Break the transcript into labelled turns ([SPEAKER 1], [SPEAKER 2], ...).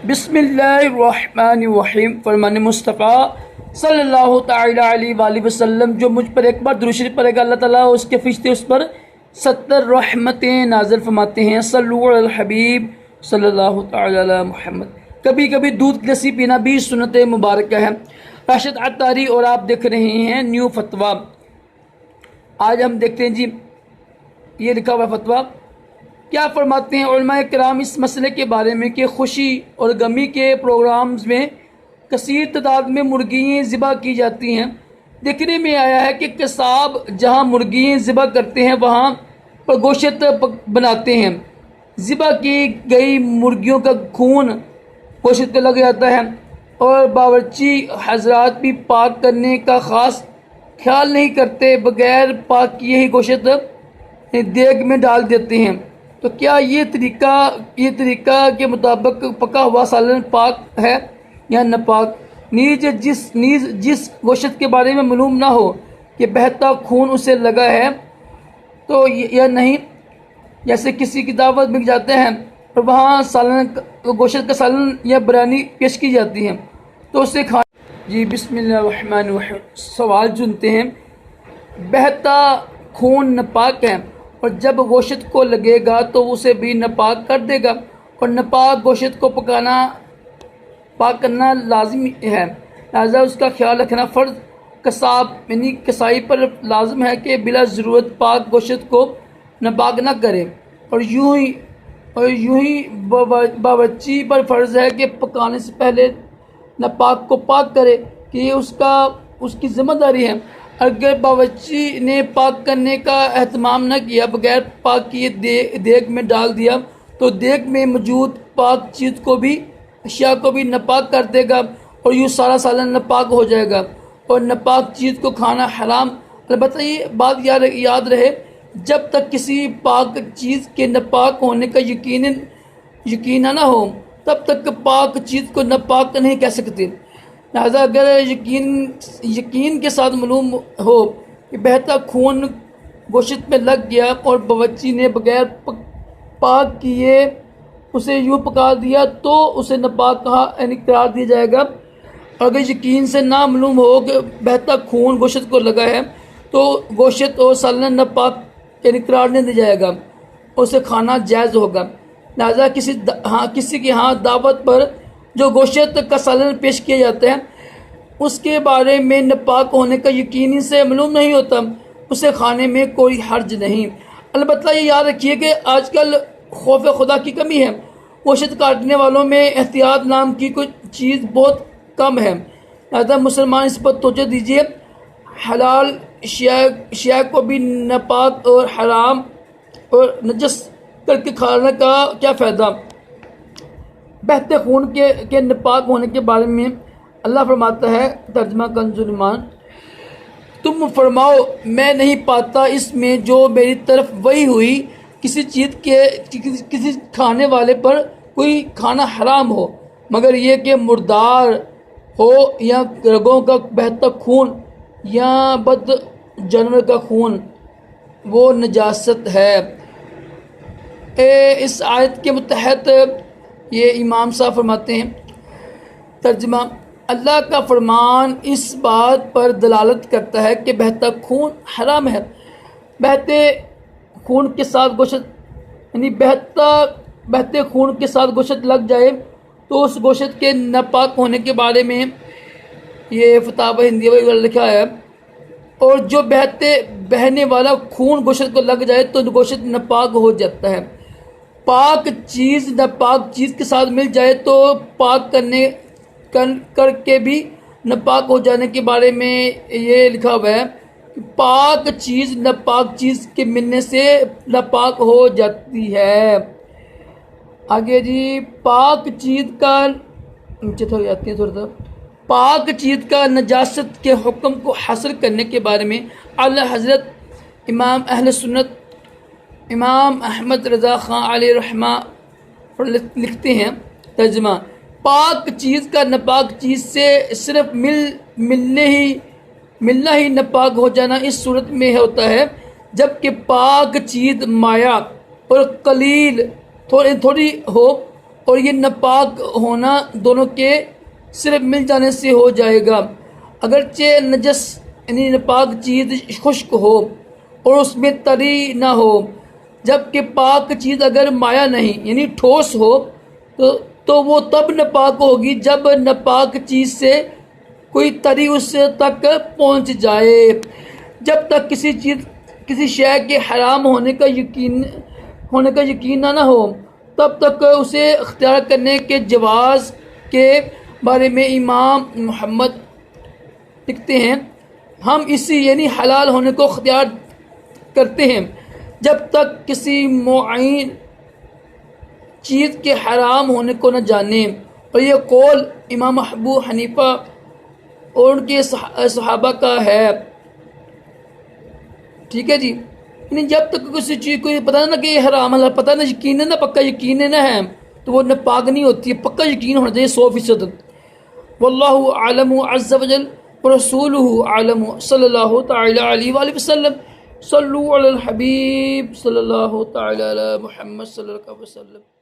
[SPEAKER 1] بسم اللہ الرحمن الرحیم فرمان مصطفیٰ صلی اللہ تعالی علیہ وآلہ وسلم جو مجھ پر ایک بار درود شریف پڑھے گا اللہ تعالیٰ اس کے فرشتے اس پر 70 رحمتیں نازل فرماتے ہیں۔ صلو علی الحبیب صلی اللہ تعالی علی محمد۔ کبھی کبھی دودھ کی لسی پینا بھی سنت مبارکہ ہے۔ راشد عطاری اور آپ دیکھ رہے ہیں نیو فتویٰ۔ آج ہم دیکھتے ہیں جی یہ لکھا ہوا فتویٰ کیا فرماتے ہیں علماء کرام اس مسئلے کے بارے میں کہ خوشی اور غمی کے پروگرامز میں کثیر تعداد میں مرغیاں ذبح کی جاتی ہیں۔ دیکھنے میں آیا ہے کہ قصاب جہاں مرغیاں ذبح کرتے ہیں وہاں پر گوشت بناتے ہیں۔ ذبح کی گئی مرغیوں کا خون گوشت پہ لگ جاتا ہے اور باورچی حضرات بھی پاک کرنے کا خاص خیال نہیں کرتے، بغیر پاک کیے ہی گوشت دیگ میں ڈال دیتے ہیں۔ تو کیا یہ طریقہ کے مطابق پکا ہوا سالن پاک ہے یا ناپاک؟ نیز جس گوشت کے بارے میں معلوم نہ ہو کہ بہتا خون اسے لگا ہے تو یا نہیں، جیسے کسی کی دعوت میں جاتے ہیں اور وہاں گوشت کا سالن یا بریانی پیش کی جاتی ہے تو اسے کھانا۔ جی بسم اللہ الرحمن الرحیم۔ سوال سنتے ہیں، بہتا خون ناپاک ہے اور جب گوشت کو لگے گا تو اسے بھی ناپاک کر دے گا، اور ناپاک گوشت کو پاک کرنا لازم ہے، لہذا اس کا خیال رکھنا فرض قصاب یعنی کسائی پر لازم ہے کہ بلا ضرورت پاک گوشت کو ناپاک نہ کرے، اور یوں ہی باورچی پر فرض ہے کہ پکانے سے پہلے ناپاک کو پاک کرے کہ یہ اس کی ذمہ داری ہے۔ اگر باورچی نے پاک کرنے کا اہتمام نہ کیا، بغیر پاک کیے دیگ میں ڈال دیا تو دیگ میں موجود پاک چیز کو بھی اشیاء کو بھی ناپاک کر دے گا، اور یوں سارا سالن ناپاک ہو جائے گا اور ناپاک چیز کو کھانا حرام۔ البتہ یہ بات یاد رہے، جب تک کسی پاک چیز کے ناپاک ہونے کا یقین نہ ہو تب تک پاک چیز کو ناپاک نہیں کہہ سکتے۔ لہذا اگر یقین کے ساتھ معلوم ہو کہ بہتا خون گوشت میں لگ گیا اور باورچی نے بغیر پاک کیے اسے یوں پکا دیا تو اسے ناپاک یعنی قرار دیا جائے گا۔ اگر یقین سے نہ معلوم ہو کہ بہتا خون گوشت کو لگا ہے تو گوشت اور سالن ناپاک یعنی قرار نہیں دیا جائے گا، اسے کھانا جائز ہوگا۔ لہذا کسی کے ہاں دعوت پر جو گوشت کا سالن پیش کیا جاتا ہے اس کے بارے میں ناپاک ہونے کا یقینی سے معلوم نہیں ہوتا، اسے کھانے میں کوئی حرج نہیں۔ البتہ یہ یاد رکھیے کہ آج کل خوف خدا کی کمی ہے، گوشت کاٹنے والوں میں احتیاط نام کی کوئی چیز بہت کم ہے، لہذا مسلمان اس پر توجہ دیجیے۔ حلال اشیاء کو بھی ناپاک اور حرام اور نجس کر کے کھانے کا کیا فائدہ؟ بہتے خون کے ناپاک ہونے کے بارے میں اللہ فرماتا ہے، ترجمہ کنز ایمان، تم فرماؤ میں نہیں پاتا اس میں جو میری طرف وحی ہوئی کسی کھانے والے پر کوئی کھانا حرام ہو، مگر یہ کہ مردار ہو یا رگوں کا بہتا خون یا بد جانور کا خون، وہ نجاست ہے۔ اس آیت کے متحد یہ امام صاحب فرماتے ہیں، ترجمہ، اللہ کا فرمان اس بات پر دلالت کرتا ہے کہ بہتا خون حرام ہے۔ بہتے خون کے ساتھ گوشت یعنی بہتے خون کے ساتھ گوشت لگ جائے تو اس گوشت کے ناپاک ہونے کے بارے میں یہ فتاوی ہندیہ میں لکھا ہے، اور جو بہنے والا خون گوشت کو لگ جائے تو گوشت ناپاک ہو جاتا ہے۔ پاک چیز ناپاک چیز کے ساتھ مل جائے تو پاک کر کے بھی ناپاک ہو جانے کے بارے میں یہ لکھا ہوا ہے کہ پاک چیز ناپاک چیز کے ملنے سے ناپاک ہو جاتی ہے۔ آگے جی پاک چیز کا نیچے تھوڑی آتی ہے تھوڑا پاک چیز کا نجاست کے حکم کو حاصل کرنے کے بارے میں اعلیٰ حضرت امام اہل سنت امام احمد رضا خان علیہ رحمہ لکھتے ہیں، ترجمہ، پاک چیز کا ناپاک چیز سے صرف ملنا ہی ناپاک ہو جانا اس صورت میں ہوتا ہے جبکہ پاک چیز مایا اور قلیل تھوڑی ہو اور یہ ناپاک ہونا دونوں کے صرف مل جانے سے ہو جائے گا۔ اگرچہ نجس یعنی ناپاک چیز خشک ہو اور اس میں تری نہ ہو، جبکہ پاک چیز اگر مایا نہیں یعنی ٹھوس ہو تو وہ تب ناپاک ہوگی جب ناپاک چیز سے کوئی تری اس تک پہنچ جائے۔ جب تک کسی شے کے حرام ہونے کا یقین نہ ہو تب تک اسے اختیار کرنے کے جواز کے بارے میں امام محمد لکھتے ہیں، ہم اسی یعنی حلال ہونے کو اختیار کرتے ہیں جب تک کسی معین چیز کے حرام ہونے کو نہ جانیں۔ اور یہ قول امام ابو حنیفہ اور ان کے صحابہ کا ہے۔ ٹھیک ہے جی، یعنی جب تک کسی چیز کو پتہ نہ کہ یہ حرام ہے، پتہ نہ یقین نہ پکا یقین نہ ہے تو وہ ناپاک نہیں ہوتی ہے، پکا یقین ہونا چاہیے 100%۔ واللہ اعلم عز وجل ورسولہ اعلم صلی اللہ تعالی علیہ وآلہ وسلم۔ صلو علی الحبیب صلی اللہ تعالی علی محمد صلی اللہ علیہ وسلم۔